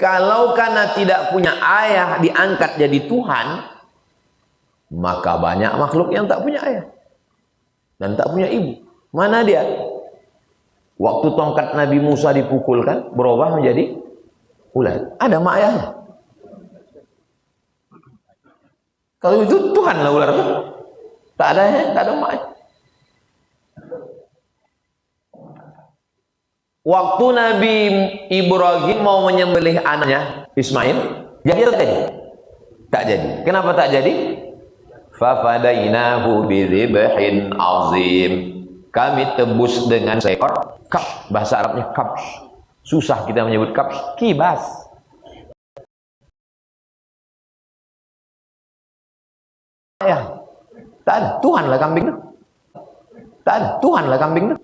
Kalau karena tidak punya ayah diangkat jadi Tuhan, maka banyak makhluk yang tak punya ayah dan tak punya ibu. Mana dia? Waktu tongkat Nabi Musa dipukulkan, berubah menjadi ular. Ada mak ayahnya. Kalau itu Tuhan lah ular itu. Tak ada ya, tak ada mak. Waktu Nabi Ibrahim mau menyembelih anaknya Ismail, jadi tak jadi? Tak jadi. Kenapa tak jadi? Fafadainahu bidzibhin azim. Kami tebus dengan seekor kabs. Bahasa Arabnya kabs. Susah kita menyebut kabs. Kibas. Ya. Tak ada. Tuhan lah kambing itu. Tak ada. Tuhan lah kambing itu.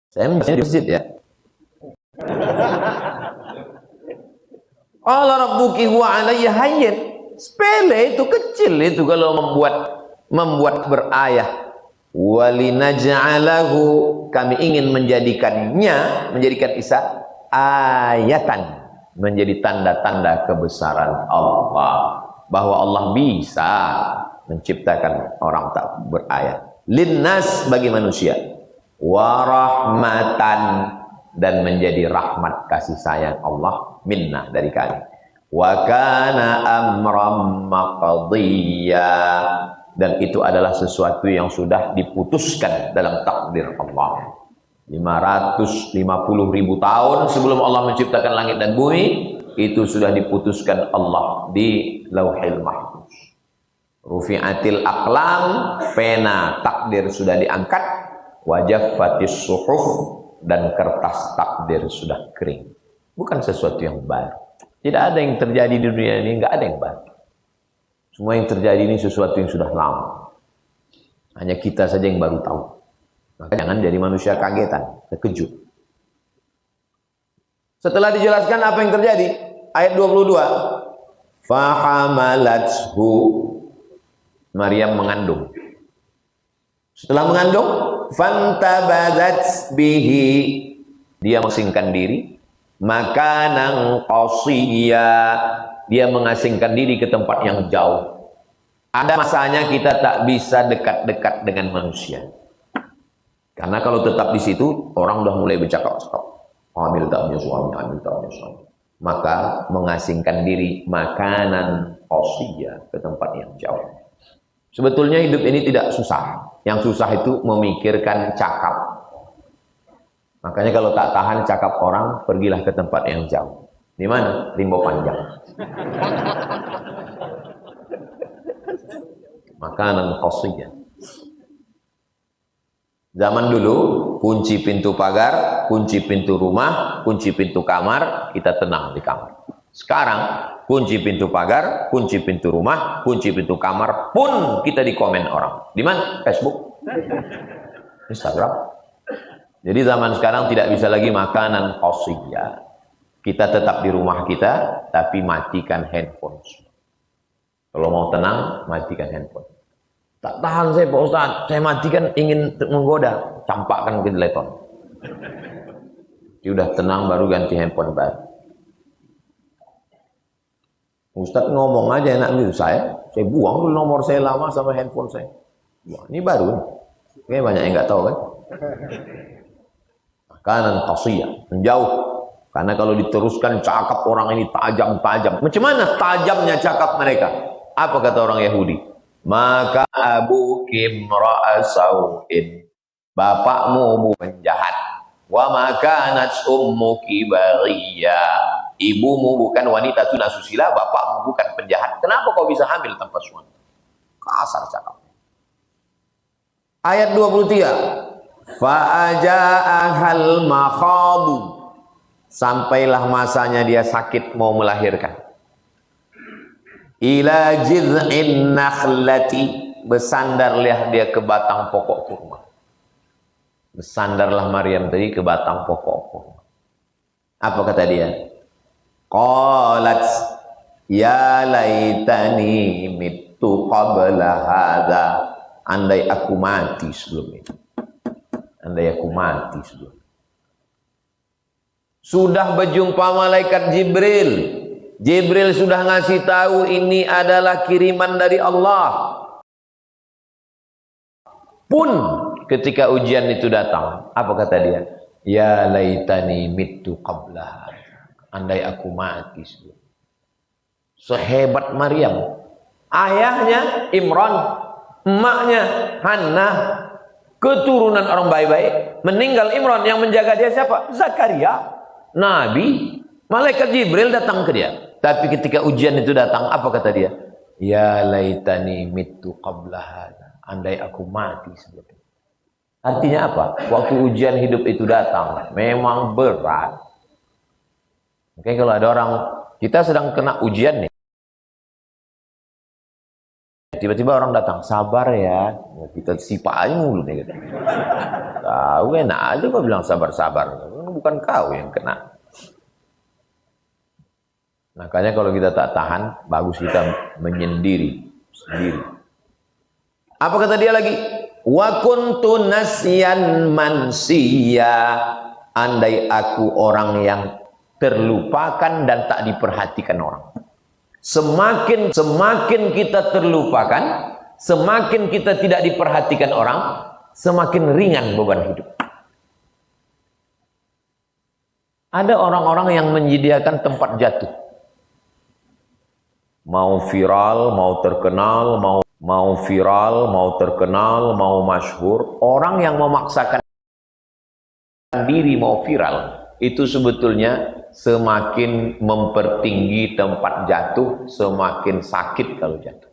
Saya di masjid ya. Allah rabbuki huwa alayya hayyin. Sepele itu, kecil itu kalau membuat berayah. Walinaj'alahu, kami ingin menjadikan Isa ayatan, menjadi tanda-tanda kebesaran Allah, bahwa Allah bisa menciptakan orang tak berayah. Linnas, bagi manusia. Warahmatan, dan menjadi rahmat kasih sayang Allah minna, dari kami. Wa kana amram maqdiya, dan itu adalah sesuatu yang sudah diputuskan dalam takdir Allah. 550.000 tahun sebelum Allah menciptakan langit dan bumi, itu sudah diputuskan Allah di Lauhil Mahfuz. Rufi'atil aqlam, pena takdir sudah diangkat. Wajaffatis suhuf, dan kertas takdir sudah kering. Bukan sesuatu yang baru. Tidak ada yang terjadi di dunia ini, nggak ada yang baru. Semua yang terjadi ini sesuatu yang sudah lama. Hanya kita saja yang baru tahu. Maka jangan jadi manusia kagetan, terkejut. Setelah dijelaskan apa yang terjadi, ayat 22. Fahamalathu, Maryam mengandung. Setelah mengandung, fantabadzat bihi, dia mengasingkan diri. Makanan qasiyya, dia mengasingkan diri ke tempat yang jauh. Ada masanya kita tak bisa dekat-dekat dengan manusia. Karena kalau tetap di situ, orang udah mulai bercakap-cakap. Hamil tak punya suami, hamil tak punya suami. Maka mengasingkan diri, makanan qasiyya, ke tempat yang jauh. Sebetulnya hidup ini tidak susah. Yang susah itu memikirkan cakap. Makanya kalau tak tahan cakap orang, pergilah ke tempat yang jauh. Di mana? Rimbo Panjang. Makanan qasiyah. Zaman dulu, kunci pintu pagar, kunci pintu rumah, kunci pintu kamar, kita tenang di kamar. Sekarang, kunci pintu pagar, kunci pintu rumah, kunci pintu kamar, pun kita dikomen orang. Di mana? Facebook, Instagram. Jadi zaman sekarang tidak bisa lagi makanan qasiyah. Kita tetap di rumah kita, tapi matikan handphone. Kalau mau tenang, matikan handphone. Tak tahan saya Pak Ustaz, saya matikan, ingin menggoda, campakkan ke teleton. Sudah tenang baru ganti handphone baru. Ustaz ngomong aja enak gitu, saya buang dulu nomor saya lama sama handphone saya. Wah, ini baru. Kayaknya banyak yang nggak tahu kan. Makanan qasiyah, menjauh. Karena kalau diteruskan cakap orang ini tajam-tajam. Macam mana tajamnya cakap mereka? Apa kata orang Yahudi? Maka abuki imra'asau'in, bapakmu penjahat. Wa makanat ummuki baghiyya, ibumu bukan wanita tunasusila, bapakmu bukan penjahat. Kenapa kau bisa hamil tanpa suami? Kasar cakapnya. Ayat 23. Fa'aja'ahal makhadu, sampailah masanya dia sakit mau melahirkan. Ila jiz'in nakhlati, bersandarlah dia ke batang pokok kurma. Bersandarlah Maryam tadi ke batang pokok kurma. Apa kata dia? Qalat ya laitani mittu qabla hadza. Andai aku mati sebelum ini. Andai aku mati sebelum ini. Sudah berjumpa malaikat Jibril. Jibril sudah ngasih tahu ini adalah kiriman dari Allah. Pun ketika ujian itu datang, apa kata dia? Ya laitani mittu qabla. Andai aku mati sebelum. Sehebat Maryam. Ayahnya Imran, emaknya Hannah, keturunan orang baik-baik. Meninggal Imran, yang menjaga dia siapa? Zakaria, Nabi. Malaikat Jibril datang ke dia. Tapi ketika ujian itu datang, apa kata dia? Ya laitani mittu qabla hadza. Andai aku mati sebelum itu. Artinya apa? Waktu ujian hidup itu datang, memang berat. Oke, kalau ada orang, kita sedang kena ujian nih. Tiba-tiba orang datang, sabar ya. Kita sipain mulu nih. Gitu. Tahu enak aja kok bilang sabar-sabar. Bukan kau yang kena. Makanya kalau kita tak tahan, bagus kita menyendiri sendiri. Apa kata dia lagi? Wa kuntu nasyan mansiya. Andai aku orang yang terlupakan dan tak diperhatikan orang. Semakin kita terlupakan, semakin kita tidak diperhatikan orang, semakin ringan beban hidup. Ada orang-orang yang menyediakan tempat jatuh. Mau viral, mau terkenal, mau viral, mau terkenal, mau masyhur. Orang yang memaksakan diri mau viral, itu sebetulnya semakin mempertinggi tempat jatuh, semakin sakit kalau jatuh.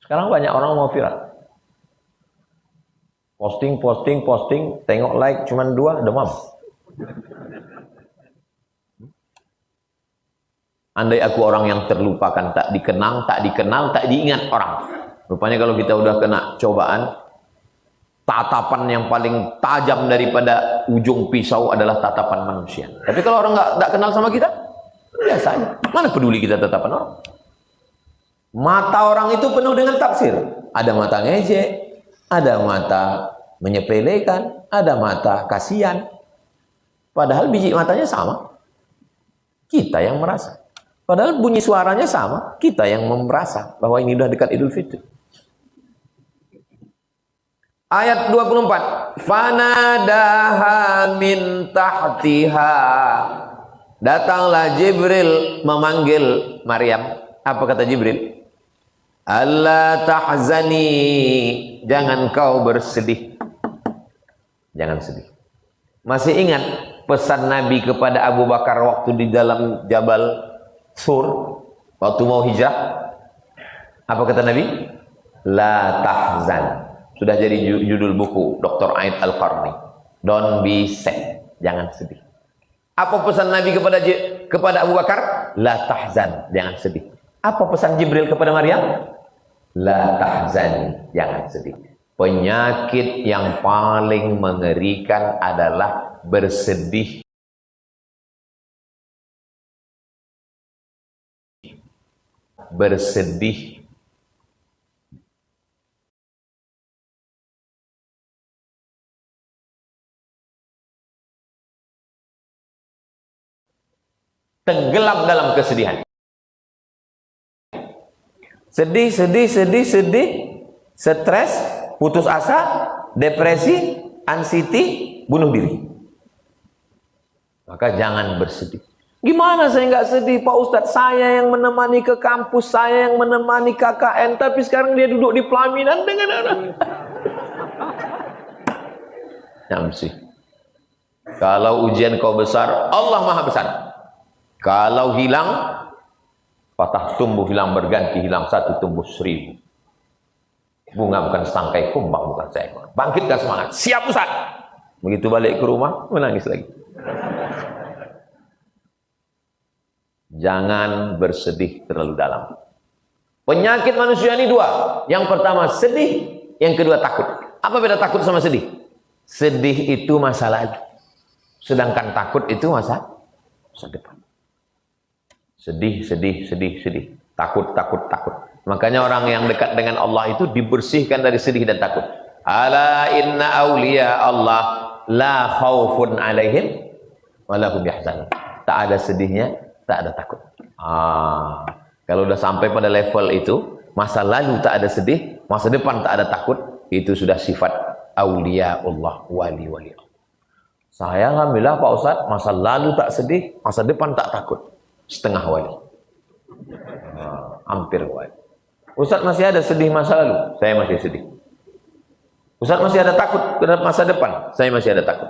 Sekarang banyak orang mau viral. Posting, tengok like cuman 2, demam. Andai aku orang yang terlupakan, tak dikenang, tak diingat orang. Rupanya kalau kita udah kena cobaan, tatapan yang paling tajam daripada ujung pisau adalah tatapan manusia. Tapi kalau orang nggak kenal sama kita, biasa aja. Mana peduli kita tatapan orang? Mata orang itu penuh dengan tafsir. Ada mata ngejek, ada mata menyepelekan, ada mata kasihan. Padahal biji matanya sama. Kita yang merasa. Padahal bunyi suaranya sama. Kita yang merasa bahwa ini sudah dekat Idul Fitri. Ayat 24. Fanadaha min tahtiha. Datanglah Jibril memanggil Maryam. Apa kata Jibril? Allah tahzani. Jangan kau bersedih. Jangan sedih. Masih ingat pesan Nabi kepada Abu Bakar waktu di dalam Jabal Sur, waktu mau hijrah? Apa kata Nabi? La tahzan. Sudah jadi judul buku Dr. Aid Al-Qarni. Don't be sad. Jangan sedih. Apa pesan Nabi kepada Abu Bakar? La tahzan. Jangan sedih. Apa pesan Jibril kepada Maryam? La tahzan. Jangan sedih. Penyakit yang paling mengerikan adalah bersedih. Bersedih. Tenggelam dalam kesedihan. Sedih, stres, putus asa, depresi, anxiety, bunuh diri. Maka jangan bersedih. Gimana saya nggak sedih, Pak Ustadz? Saya yang menemani ke kampus, saya yang menemani KKN, tapi sekarang dia duduk di pelaminan dengan anak. Nyamsi. Kalau ujian kau besar, Allah Maha Besar. Kalau hilang, patah tumbuh hilang berganti, hilang satu tumbuh 1000. Bunga bukan setangkai kumbang, bukan seekor. Bangkitkan semangat, siap Ustaz. Begitu balik ke rumah, menangis lagi. Jangan bersedih terlalu dalam. Penyakit manusia ini 2. Yang pertama sedih, yang kedua takut. Apa beda takut sama sedih? Sedih itu masa lalu. Sedangkan takut itu masa masa depan. Sedih, sedih, sedih, sedih. Takut, takut, takut. Makanya orang yang dekat dengan Allah itu dibersihkan dari sedih dan takut. Ala inna awliya Allah la khaufun alaihim wa lahum yahzanun. Tak ada sedihnya, tak ada takut. Kalau udah sampai pada level itu, masa lalu tak ada sedih, masa depan tak ada takut, itu sudah sifat awliya Allah, wali-wali Allah. Saya alhamdulillah Pak Ustaz, masa lalu tak sedih, masa depan tak takut. Setengah wali. Hampir wali. Ustaz masih ada sedih masa lalu, saya masih sedih. Ustaz masih ada takut terhadap masa depan, saya masih ada takut.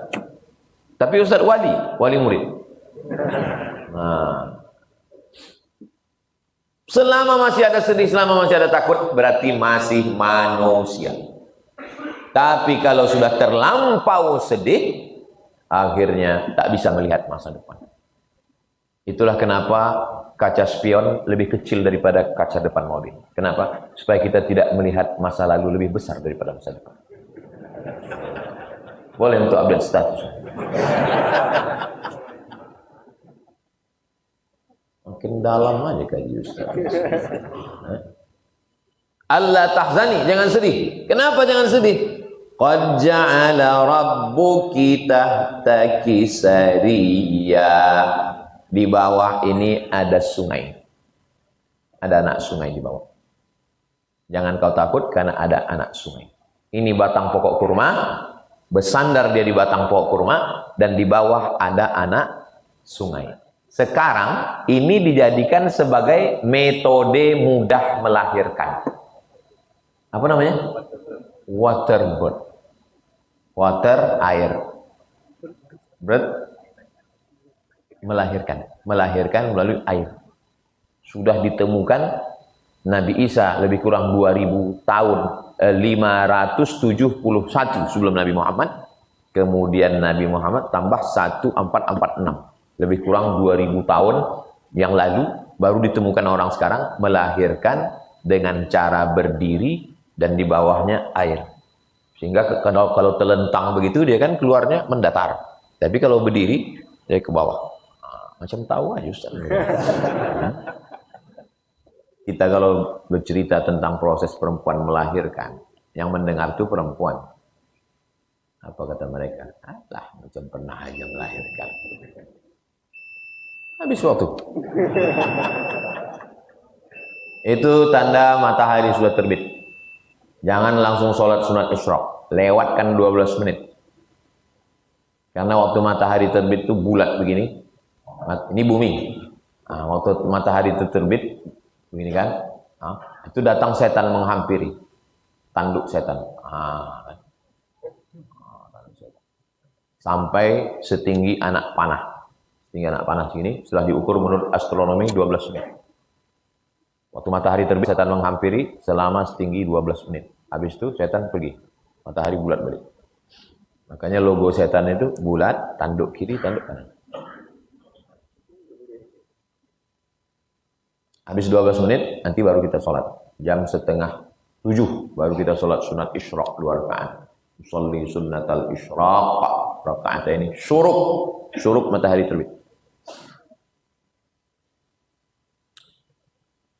Tapi Ustaz wali murid. Selama masih ada sedih, selama masih ada takut, berarti masih manusia. Tapi kalau sudah terlampau sedih, akhirnya tak bisa melihat masa depan. Itulah kenapa kaca spion lebih kecil daripada kaca depan mobil. Kenapa? Supaya kita tidak melihat masa lalu lebih besar daripada masa depan. Boleh untuk update status. Makin dalam aja kaji Ustaz. Allah tahzani, jangan sedih. Kenapa jangan sedih? Qad ja'ala rabbuki tahtaki sariya. Di bawah ini ada sungai. Ada anak sungai di bawah. Jangan kau takut karena ada anak sungai. Ini batang pokok kurma, bersandar dia di batang pokok kurma, dan di bawah ada anak sungai. Sekarang ini dijadikan sebagai metode mudah melahirkan. Apa namanya? Water birth. Water, air. Birth, melahirkan melalui air. Sudah ditemukan Nabi Isa lebih kurang 2000 tahun, 571 sebelum Nabi Muhammad. Kemudian Nabi Muhammad tambah 1446, lebih kurang 2000 tahun yang lalu baru ditemukan orang sekarang melahirkan dengan cara berdiri dan di bawahnya air. Sehingga kalau telentang begitu dia kan keluarnya mendatar. Tapi kalau berdiri dia ke bawah. Macam tahu aja Ustaz. Kita kalau bercerita tentang proses perempuan melahirkan, yang mendengar itu perempuan. Apa kata mereka? Alah, macam pernah aja melahirkan. Habis waktu. Itu tanda matahari sudah terbit. Jangan langsung sholat sunat isyraq. Lewatkan 12 menit. Karena waktu matahari terbit itu bulat begini. Ini bumi. Nah, waktu matahari itu terbit, begini kan, itu datang setan menghampiri, tanduk setan. Sampai setinggi anak panah. Setinggi anak panah sini, setelah diukur menurut astronomi 12 menit. Waktu matahari terbit, setan menghampiri selama setinggi 12 menit. Habis itu setan pergi. Matahari bulat balik. Makanya logo setan itu bulat, tanduk kiri, tanduk kanan. Habis 12 menit, nanti baru kita sholat. Jam setengah 7, baru kita sholat sunat isyraq 2 rakaat. Usolli sunnatal isyraq, rakaat ini syuruk matahari terbit.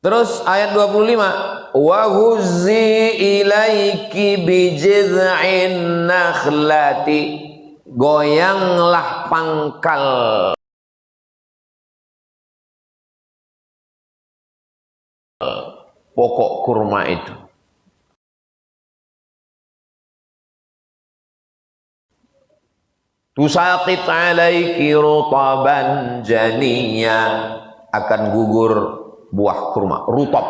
Terus ayat 25, wa huzzi ilaiki bijid'in nakhlati, goyanglah pangkal pokok kurma itu. Tusaqit alaiki rutaban janiyya, akan gugur buah kurma, rutab.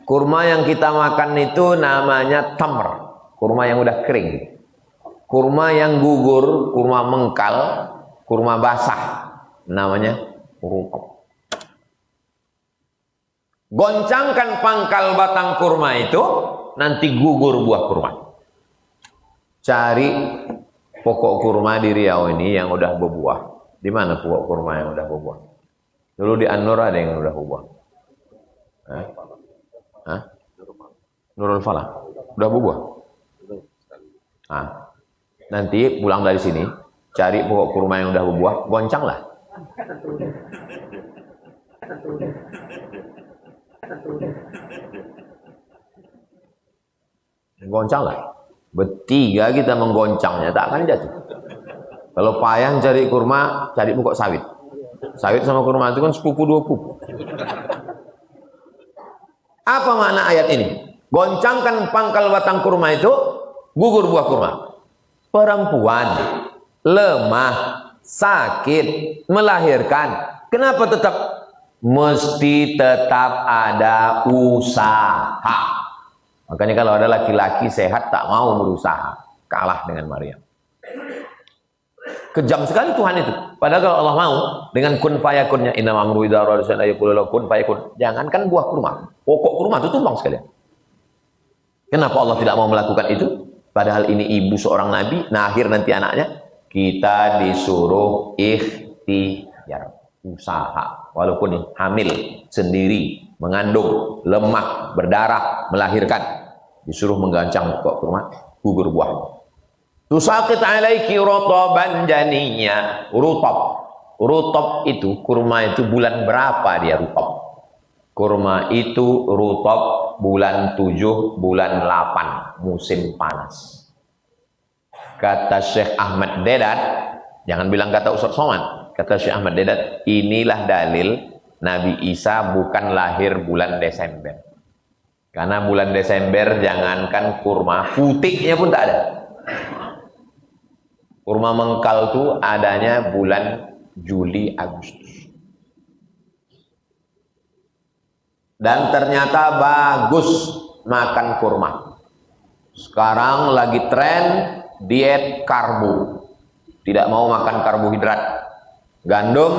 Kurma yang kita makan itu namanya tamr, kurma yang udah kering. Kurma yang gugur, kurma mengkal, kurma basah, namanya rutab. Goncangkan pangkal batang kurma itu, nanti gugur buah kurma. Cari pokok kurma di Riau ini yang udah berbuah. Di mana pokok kurma yang udah berbuah? Dulu di An-Nur ada yang udah berbuah. Nurul Falah udah berbuah. Nanti pulang dari sini, cari pokok kurma yang udah berbuah, goncanglah. Goncanglah. Bertiga kita menggoncangnya, tak akan jatuh. Kalau payah cari kurma, cari pokok sawit. Sawit sama kurma itu kan sepupu dua pupu. Apa makna ayat ini? Goncangkan pangkal batang kurma itu, gugur buah kurma. Perempuan lemah, sakit, melahirkan. Kenapa tetap? Mesti tetap ada usaha. Makanya kalau ada laki-laki sehat tak mau berusaha, kalah dengan Maryam. Kejam sekali Tuhan itu. Padahal kalau Allah mau dengan kun fayakunnya, inna amru idza arada shay'an yaqulu lahu kun fayakun. Jangankan buah kurma, pokok kurma itu tumbang sekalian. Kenapa Allah tidak mau melakukan itu? Padahal ini ibu seorang nabi, nah akhir nanti anaknya. Kita disuruh ikhtiar, usaha. Walaupun hamil sendiri, mengandung, lemah, berdarah, melahirkan, disuruh menggancang pokok kurma, gugur buah. Tusaqit alaiki rotoban janinya. Rutob itu, kurma itu bulan berapa dia rutob? Kurma itu rutob bulan 7, bulan 8, musim panas. Kata Syekh Ahmad Dedat, jangan bilang kata Ustaz Somad, kata Syekh Ahmad Dedat, inilah dalil Nabi Isa bukan lahir bulan Desember. Karena bulan Desember jangankan kurma, putiknya pun tak ada. Kurma mengkal itu adanya bulan Juli Agustus. Dan ternyata bagus makan kurma. Sekarang lagi tren diet karbo. Tidak mau makan karbohidrat. Gandum,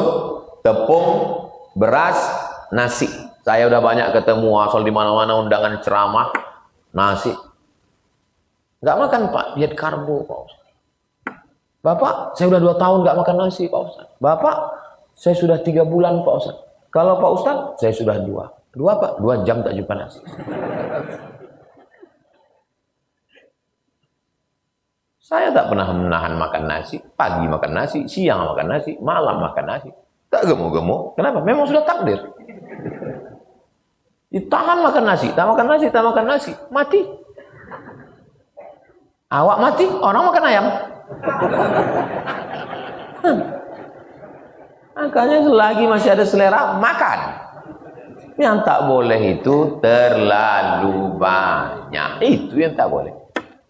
tepung, beras, nasi. Saya udah banyak ketemu asal di mana-mana undangan ceramah, nasi. Nggak makan Pak, diet karbo Pak Ustaz. Bapak, saya udah 2 tahun nggak makan nasi Pak Ustaz. Bapak, saya sudah 3 bulan Pak Ustaz. Kalau Pak Ustaz, saya sudah 2. 2 Pak, 2 jam tak jumpa nasi. Saya tak pernah menahan makan nasi. Pagi makan nasi, siang makan nasi, malam makan nasi. Tak gemuk-gemuk. Kenapa? Memang sudah takdir. Ditahan makan nasi, tak makan nasi, tak makan nasi. Mati. Awak mati, orang makan ayam. Makanya selagi masih ada selera, makan. Yang tak boleh itu terlalu banyak. Itu yang tak boleh.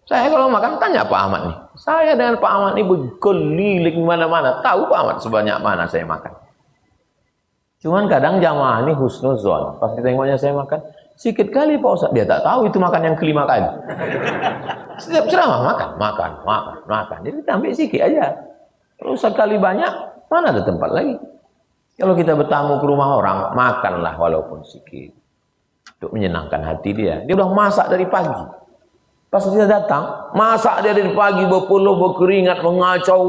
Saya kalau makan tanya Pak Ahmad nih. Saya dengan Pak Ahmad ini berkeliling mana-mana. Tahu Pak Ahmad sebanyak mana saya makan. Cuman kadang jamaah ini husnuzon. Pas ditengoknya saya makan, sikit kali Pak Ustaz. Dia tak tahu itu makan yang kelima kali. Setiap ceramah makan. Jadi kita ambil sikit aja. Kalau sekali banyak, mana ada tempat lagi. Kalau kita bertamu ke rumah orang, makanlah walaupun sedikit. Untuk menyenangkan hati dia. Dia udah masak dari pagi. Pas dia datang, masak dia dari pagi, berpeluh, berkeringat, mengacau.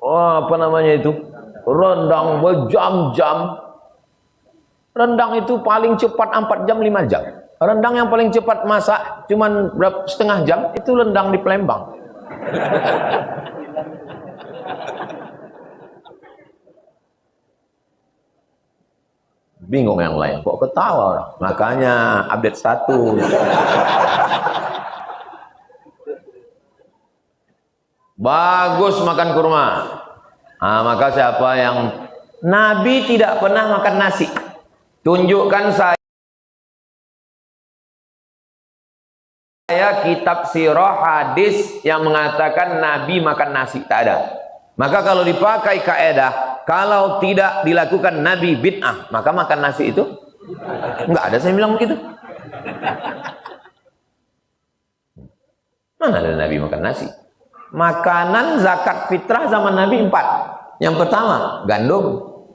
Apa namanya itu? Rendang berjam-jam. Rendang itu paling cepat 4 jam, 5 jam. Rendang yang paling cepat masak cuman setengah jam, itu rendang di Palembang. Bingung yang lain, kok ketawa orang? Makanya update status. Bagus makan kurma. Nah, maka siapa yang Nabi tidak pernah makan nasi, tunjukkan saya kitab sirah hadis yang mengatakan Nabi makan nasi, tak ada. Maka kalau dipakai kaidah, kalau tidak dilakukan Nabi bid'ah, maka makan nasi itu enggak ada. Saya bilang begitu. Mana ada Nabi makan nasi? Makanan zakat fitrah zaman Nabi 4. Yang pertama gandum,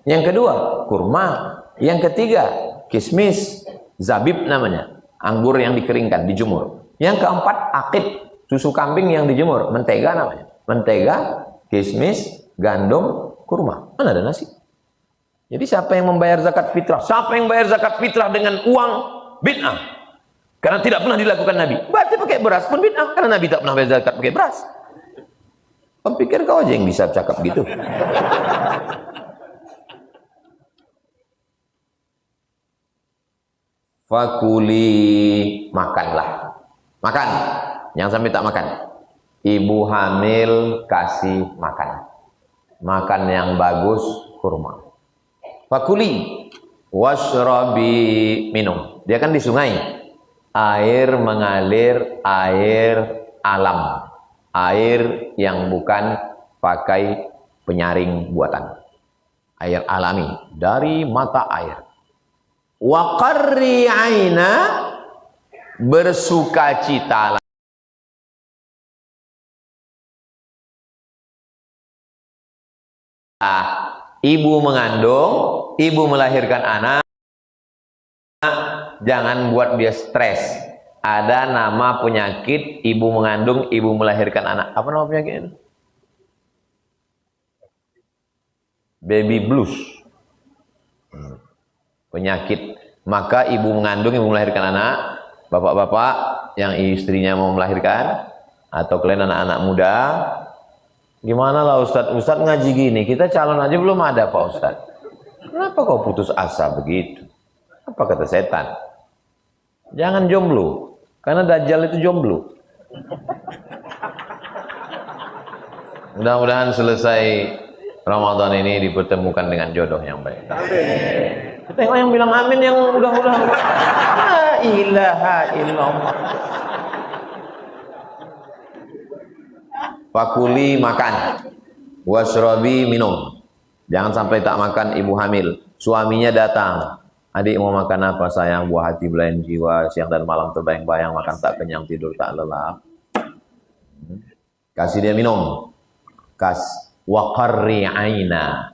yang kedua kurma, yang ketiga kismis, zabib namanya, anggur yang dikeringkan, dijemur. Yang keempat akid, susu kambing yang dijemur, mentega namanya. Mentega, kismis, gandum, kurma. Mana ada nasi? Jadi siapa yang membayar zakat fitrah? Siapa yang bayar zakat fitrah dengan uang bid'ah? Karena tidak pernah dilakukan Nabi. Berarti pakai beras pun bid'ah, karena Nabi tak pernah bayar zakat pakai beras. Pikir kau aja yang bisa cakap gitu. Fakuli, makanlah. Makan. Jangan sampai tak makan. Ibu hamil kasih makan. Makan yang bagus, kurma. Fakuli washrabi, minum. Dia kan di sungai. Air mengalir, air alam. Air yang bukan pakai penyaring buatan. Air alami dari mata air. Wa qarri aina, bersukacitalah. Ibu mengandung, ibu melahirkan anak, jangan buat dia stres. Ada nama penyakit ibu mengandung, ibu melahirkan anak. Apa nama penyakit ini? Baby blues. Penyakit. Maka ibu mengandung, ibu melahirkan anak, bapak-bapak yang istrinya mau melahirkan, atau kalian anak-anak muda, gimana lah Ustadz? Ustadz ngaji gini, kita calon aja belum ada Pak Ustadz. Kenapa kau putus asa begitu? Apa kata setan? Jangan jomblo, karena Dajjal itu jomblo. Mudah-mudahan selesai Ramadan ini dipertemukan dengan jodoh yang baik. Tengok yang bilang amin yang udah-udah. La ilaha illallah. Fakuli, makan. Washrabi, minum. Jangan sampai tak makan ibu hamil. Suaminya datang. Adik mau makan apa sayang? Buah hati belayan jiwa. Siang dan malam terbayang-bayang. Makan tak kenyang, tidur tak lelap. Kasih dia minum. Wa qarri aina.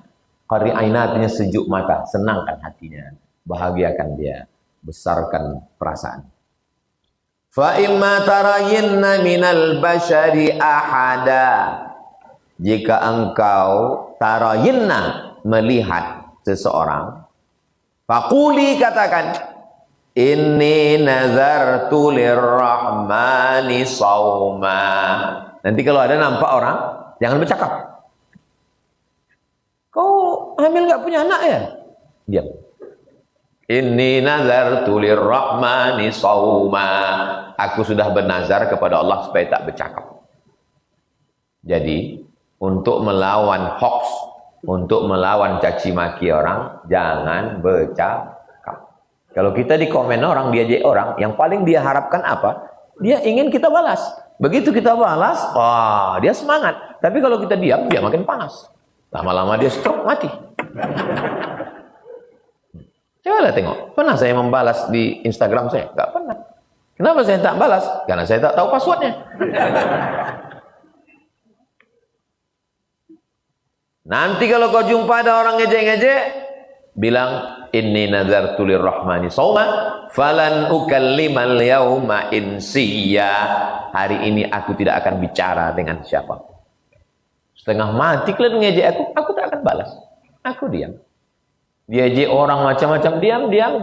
Qarri aina artinya sejuk mata, senangkan hatinya, bahagiakan dia, besarkan perasaan. Fa imma tarayinna minal bashari ahada. Jika engkau tarayinna, melihat seseorang, faquli, katakan, inni nazartu lirrahmani sawma. Nanti kalau ada nampak orang, jangan bercakap. Kau hamil nggak punya anak ya? Diam. Inni nazartu lirrahmani sawma. Aku sudah bernazar kepada Allah supaya tak bercakap. Jadi, untuk melawan hoax, untuk melawan caci maki orang, jangan bercakap. Kalau kita di komen orang, diajak orang, yang paling dia harapkan apa? Dia ingin kita balas. Begitu kita balas, wah, dia semangat. Tapi kalau kita diam, dia makin panas. Lama-lama dia stroke, mati. Cobalah tengok. Pernah saya membalas di Instagram saya? Enggak pernah. Kenapa saya tak balas? Karena saya tak tahu passwordnya. Nanti kalau kau jumpa ada orang ngejek-ngejek, bilang, inni nazartu lirrahmani sawma falan ukallimal yauma insiya. Hari ini aku tidak akan bicara dengan siapa. Setengah mati kalian ngejek aku tak akan balas. Aku diam. Diajak orang macam-macam, diam.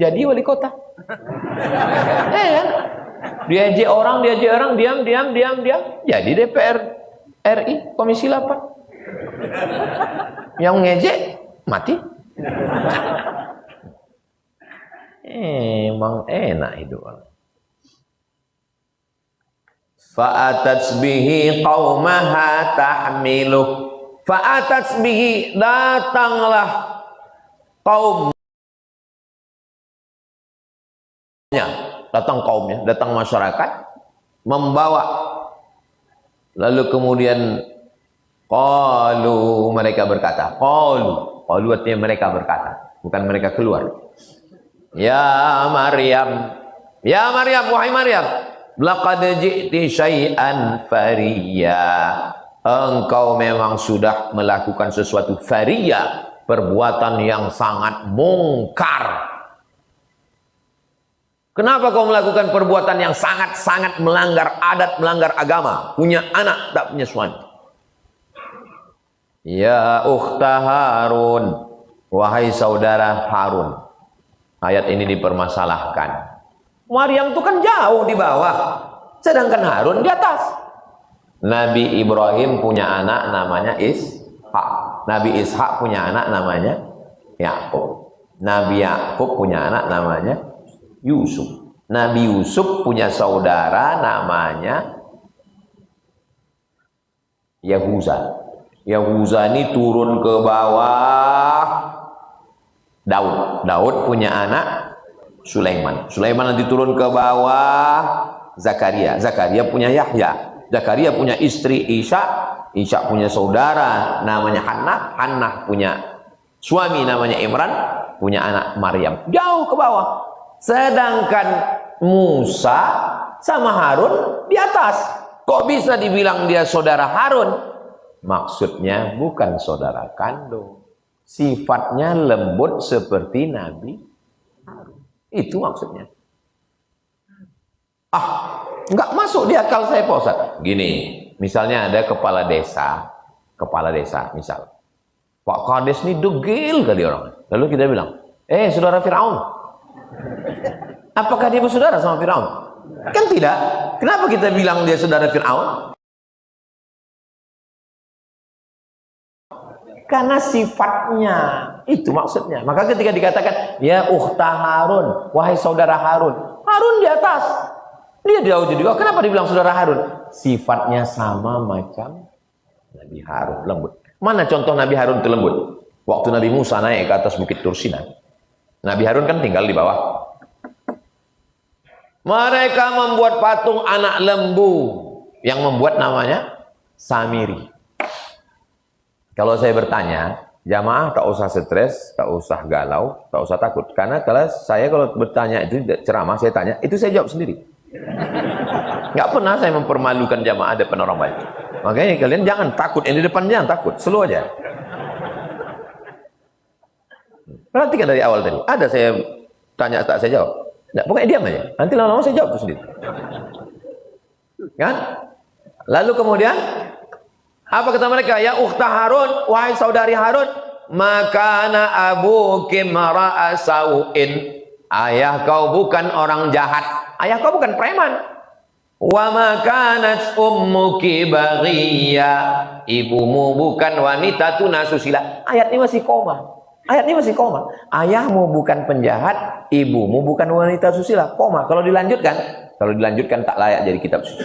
Jadi wali kota. Kan? Diajak orang, diam. Jadi DPR RI, Komisi 8. Yang ngejek, mati. Emang enak hidup orang. Fa'atat bihi qaumaha tahmiluh. Fa'atat bihi, datanglah kaumnya. Datang kaumnya, datang masyarakat, membawa. Lalu kemudian qalu, mereka berkata. Qalu artinya mereka berkata, bukan mereka keluar. Ya Maryam, wahai Maryam, laqad ji'ti syai'an fariya. Engkau memang sudah melakukan sesuatu fariya, perbuatan yang sangat mungkar. Kenapa kau melakukan perbuatan yang sangat-sangat melanggar adat, melanggar agama? Punya anak, tak punya suami. Ya ukhta Harun, wahai saudara Harun. Ayat ini dipermasalahkan. Maryam itu kan jauh di bawah, sedangkan Harun di atas. Nabi Ibrahim punya anak namanya Ishak. Nabi Ishak punya anak namanya Yakub. Nabi Yakub punya anak namanya Yusuf. Nabi Yusuf punya saudara namanya Yahuza. Yahuza ini turun ke bawah Daud. Daud punya anak Sulaiman. Sulaiman nanti turun ke bawah Zakaria. Zakaria punya Yahya. Zakaria punya istri Isya. Isya punya saudara namanya Hannah. Hannah punya suami namanya Imran. Punya anak Maryam. Jauh ke bawah. Sedangkan Musa sama Harun di atas. Kok bisa dibilang dia saudara Harun? Maksudnya bukan saudara kandung. Sifatnya lembut seperti Nabi Harun. Itu maksudnya. Nggak masuk di akal saya Pak Ustaz. Gini, misalnya ada kepala desa misal. Pak Kades ini degil kali orang. Lalu kita bilang, saudara Fir'aun. Apakah dia bersaudara sama Fir'aun? Kan tidak. Kenapa kita bilang dia saudara Fir'aun? Karena sifatnya. Itu maksudnya. Maka ketika dikatakan, ya ukhta Harun, wahai saudara Harun. Harun di atas. Dia jauh juga. Kenapa dibilang saudara Harun? Sifatnya sama macam Nabi Harun, lembut. Mana contoh Nabi Harun itu lembut? Waktu Nabi Musa naik ke atas bukit Tur Sina. Nabi Harun kan tinggal di bawah. Mereka membuat patung anak lembu yang membuat namanya Samiri. Kalau saya bertanya, jamaah tak usah stres, tak usah galau, tak usah takut. Karena kalau bertanya itu ceramah, saya tanya, itu saya jawab sendiri. Nggak pernah saya mempermalukan jamaah depan orang banyak. Makanya kalian jangan takut, yang di depan jangan takut, slow aja. Perhatikan dari awal tadi. Ada saya tanya tak saya jawab. Nggak, pokoknya diam aja. Nanti lama-lama saya jawab itu sendiri. Kan? Lalu kemudian apa kata mereka? Ya ukhta Harun, wahai saudari Harun, makana abuki mara'a sau'in. Ayah kau bukan orang jahat. Ayah kau bukan preman. Wa makanat ummuki baghiyya. Ibumu bukan wanita tunasusila. Ayat ini masih koma. Ayahmu bukan penjahat, ibumu bukan wanita susila. Koma. Kalau dilanjutkan tak layak jadi kitab suci.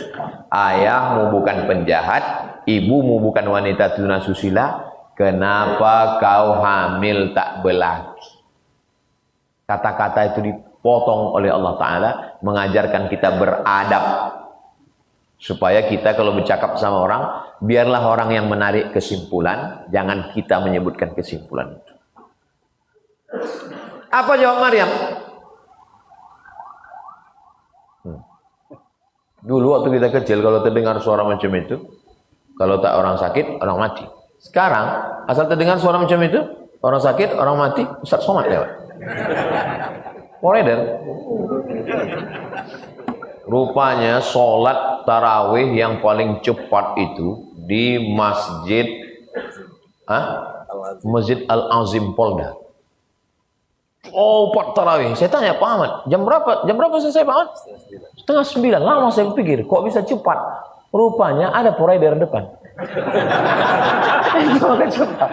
Ayahmu bukan penjahat, ibumu bukan wanita tunasusila. Kenapa kau hamil tak belaki? Kata-kata itu dipotong oleh Allah Ta'ala, mengajarkan kita beradab. Supaya kita kalau bercakap sama orang, biarlah orang yang menarik kesimpulan, jangan kita menyebutkan kesimpulan itu. Apa jawab Maryam? Dulu waktu kita kecil, kalau terdengar suara macam itu, kalau tak orang sakit, orang mati. Sekarang, asal terdengar suara macam itu, orang sakit, orang mati, Ustaz Somad lewat. Moredan. Rupanya sholat tarawih yang paling cepat itu di Masjid Al-Azim Polda. Pak tarawih. Saya tanya Pak Ahmad, jam berapa selesai Pak Ahmad? 8:30. Lama saya pikir, kok bisa cepat? Rupanya ada provider depan. Itu akan cepat.